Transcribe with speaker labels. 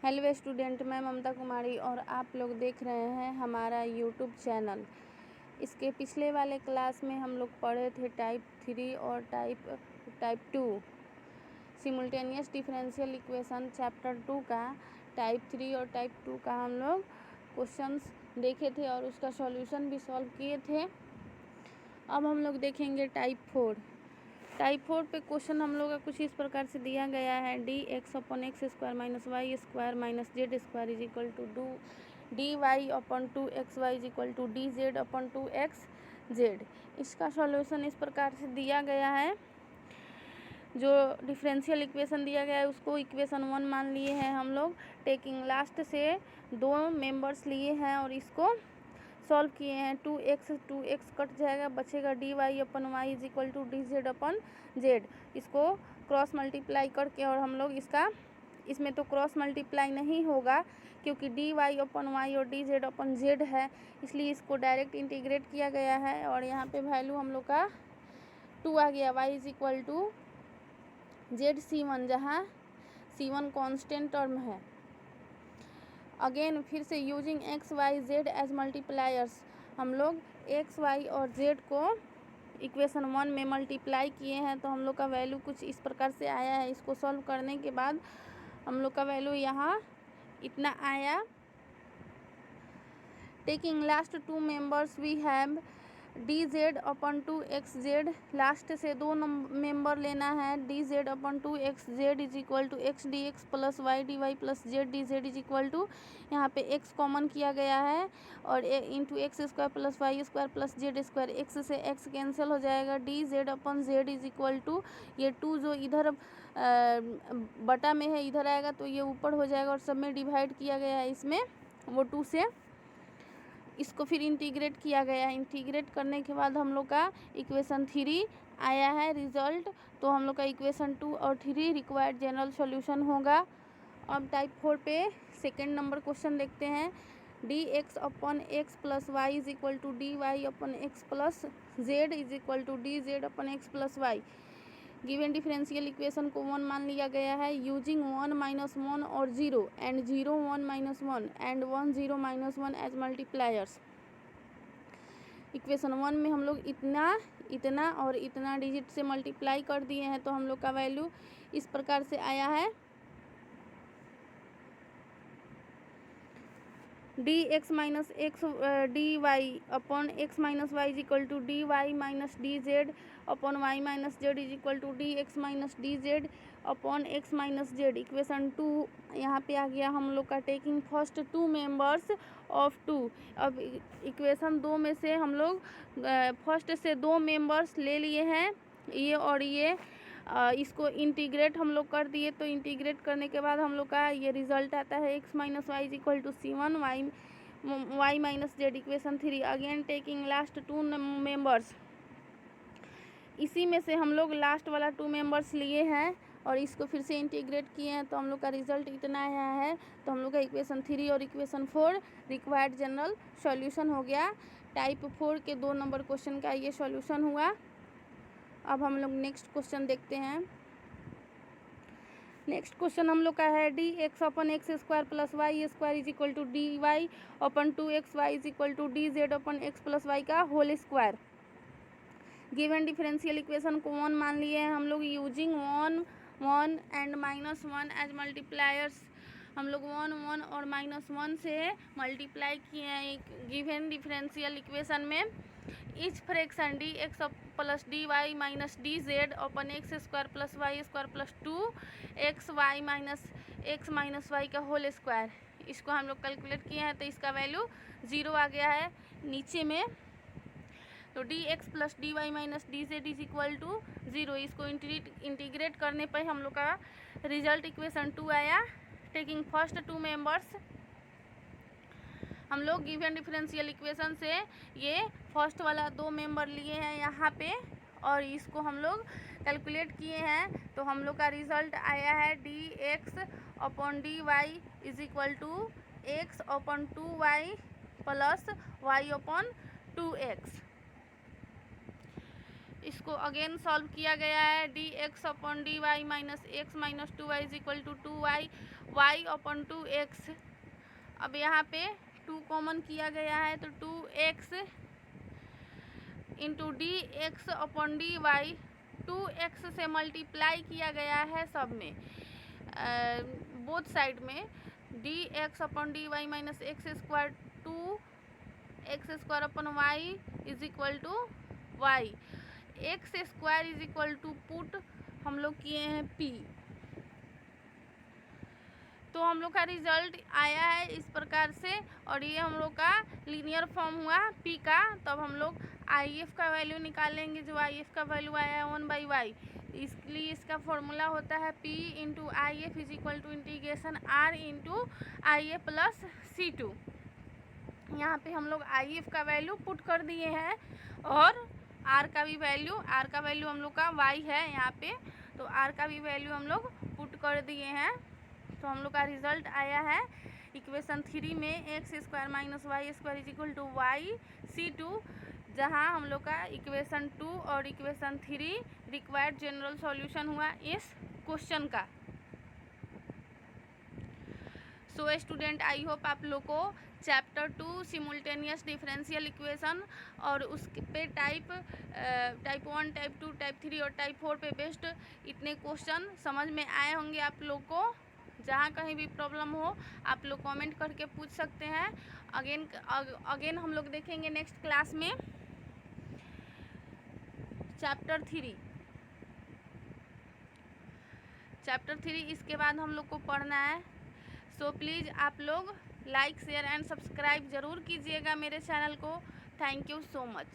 Speaker 1: Hello student, मैं ममता कुमारी और आप लोग देख रहे हैं हमारा यूट्यूब चैनल। इसके पिछले वाले क्लास में हम लोग पढ़े थे टाइप 3 और type 2 simultaneous differential equation chapter 2 का टाइप 3 और टाइप 2 का हम लोग क्वेश्चंस देखे थे और उसका सॉल्यूशन भी सॉल्व किए थे। अब हम लोग देखेंगे टाइप 4। टाइप 4 पे क्वेश्चन हम लोग का कुछ इस प्रकार से दिया गया है। D x upon X square minus Y square minus Z square is equal to D Y upon 2xy is equal to D Z upon 2x z। इसका सॉल्यूशन इस प्रकार से दिया गया है। जो डिफरेंशियल इक्वेशन दिया गया है उसको इक्वेशन 1 मान लिए हैं हम लोग। टेकिंग लास्ट से 2 मेंबर्स लिए हैं और इसको सॉल्व किए हैं। 2x कट जाएगा, बचेगा D Y upon Y is equal to D Z upon Z. इसको क्रॉस मल्टीप्लाई करके और हम लोग इसमें तो क्रॉस मल्टीप्लाई नहीं होगा क्योंकि डी वाई अपन वाई और डी जेड अपन जेड है, इसलिए इसको डायरेक्ट इंटीग्रेट किया गया है। और यहाँ पे वैल्यू हम लोग का 2 आ गया। Y is equal to Z C1, जहाँ C1 कांस्टेंट टर्म है। अगेन फिर से using X Y Z as multipliers हम लोग एक्स वाई और जेड को इक्वेशन 1 में मल्टीप्लाई किए हैं, तो हम लोग का वैल्यू कुछ इस प्रकार से आया है। इसको सॉल्व करने के बाद हम लोग का वैल्यू यहाँ इतना आया। Taking last 2 members we have D Z upon 2xz। Last से 2 मेंबर लेना है। D Z upon 2xz is equal to X D x plus Y D Y plus Z D Z is equal to, यहाँ पे x common किया गया है और into X square plus Y square plus Z square. X से x cancel हो जाएगा। D Z upon Z is equal to, ये 2 जो इधर बटा में है इधर आएगा तो ये ऊपर हो जाएगा और सब में डिवाइड किया गया है इसमें वो 2 से। इसको फिर इंटीग्रेट किया गया है। इंटीग्रेट करने के बाद हम लोग का इक्वेशन 3 आया है रिजल्ट। तो हम लोग का इक्वेशन 2 और 3 रिक्वायर्ड जनरल सॉल्यूशन होगा। अब टाइप 4 पे सेकेंड नंबर क्वेश्चन देखते हैं। D x upon X plus Y is equal to D Y upon X plus Z is equal to D Z upon X plus Y. Given differential equation को 1 मान लिया गया है। Using 1 minus 1 और 0 and 0 1 minus 1 and 1 0 minus 1 as multipliers. Equation 1 में हम लोग इतना और इतना डिजिट से मल्टीप्लाई कर दिए हैं, तो हम लोग का वैल्यू इस प्रकार से आया है। D x minus x d Y upon x minus y is equal to D y minus d Z upon y minus z is equal to d x minus d Z upon x minus z. Equation 2 यहाँ पे आ गया हम लोग का। Taking first 2 members of 2। अब equation 2 में से हम लोग फर्स्ट से 2 मेंबर्स ले लिए हैं, ये और ये। इसको इंटीग्रेट हम लोग कर दिए, तो इंटीग्रेट करने के बाद हम लोग का ये रिजल्ट आता है x minus y is equal to C1 y minus z. Equation 3 again taking last 2 members. इसी में से हम लोग लास्ट वाला 2 मेंबर्स लिए हैं और इसको फिर से इंटीग्रेट किए हैं, तो हम लोग का रिजल्ट इतना आया है। तो हम लोग का इक्वेशन 3 और इक्वेशन 4 रिक्वायर्ड जनरल सॉल्यूशन हो गया। टाइप 4 के 2 नंबर क्वेश्चन का ये सॉल्यूशन हुआ। अब हम लोग नेक्स्ट क्वेश्चन देखते हैं। नेक्स्ट क्वेश्चन हम लोग का है D x upon x square plus Y square is equal to D Y upon 2xy is equal to D Z upon x plus y का whole square. Given differential equation को 1 मान लिए हैं हम लोग। Using 1 and minus 1 as multipliers हम लोग 1 और माइनस 1 से मल्टीप्लाई किए हैं गिवन डिफरेंशियल इक्वेशन में। Each fraction d x plus d y minus d Z upon x square plus Y square plus 2x y x minus y का whole square. इसको हम लोग कैलकुलेट किए हैं, तो इसका वैल्यू 0 आ गया है नीचे में। तो d x plus d y minus d Z is equal to 0। इसको इंटीग्रेट करने पर हम लोग का रिजल्ट इक्वेशन 2 आया। टेकिंग फर्स्ट 2 मेंबर्स हम लोग गिवन डिफरेंशियल इक्वेशन से ये फर्स्ट वाला 2 मेंबर लिए हैं यहाँ पे और इसको हम लोग कैलकुलेट किए हैं, तो हम लोग का रिजल्ट आया है D x upon d y is equal to x upon 2y plus y upon 2x। इसको अगेन सॉल्व किया गया है। D x upon d y minus x minus 2y is equal to 2y y upon 2x। अब यहाँ पे 2 common किया गया है तो 2x into d x upon d y 2x से मल्टीप्लाई किया गया है सब में, बोथ साइड में। D x upon d y minus x square 2x square upon y is equal to y. X square is equal to put हम लोग किए हैं p। तो हम लोग का रिजल्ट आया है इस प्रकार से, और ये हम लोग का लीनियर फॉर्म हुआ p का। तब हम लोग IF का वैल्यू निकालेंगे, जो IF का वैल्यू आया है 1/y। इसलिए इसका फॉर्मूला होता है p into IF is equal to integration r into IA plus C2। यहाँ पे हम लोग IF का वैल्यू पुट कर दिए हैं, और R का वैल्यू हम लोग का y है यहाँ पे, तो R का भी वैल्यू हम लोग पुट कर दिए हैं। तो हम लोग का रिजल्ट आया है इक्वेशन 3 में x square minus Y square is equal to y C2, जहाँ हम लोग का इक्वेशन 2 और इक्वेशन 3 रिक्वायर्ड जनरल सॉल्यूशन हुआ इस क्वेश्चन का। सो स्टूडेंट, आई होप आप लोग को चैप्टर 2 सिमुल्टेनियस डिफरेंशियल इक्वेशन और उस पे टाइप 1, टाइप 2, टाइप 3 और टाइप 4 पे बेस्ड इतने क्वेश्चन समझ में आए होंगे आप लोग को। जहाँ कहीं भी प्रॉब्लम हो आप लोग कमेंट करके पूछ सकते हैं। अगेन हम लोग देखेंगे नेक्स्ट क्लास में चैप्टर 3। इसके बाद हम लोग को पढ़ना है। सो प्लीज़ आप लोग लाइक शेयर एंड सब्सक्राइब ज़रूर कीजिएगा मेरे चैनल को। Thank you so much.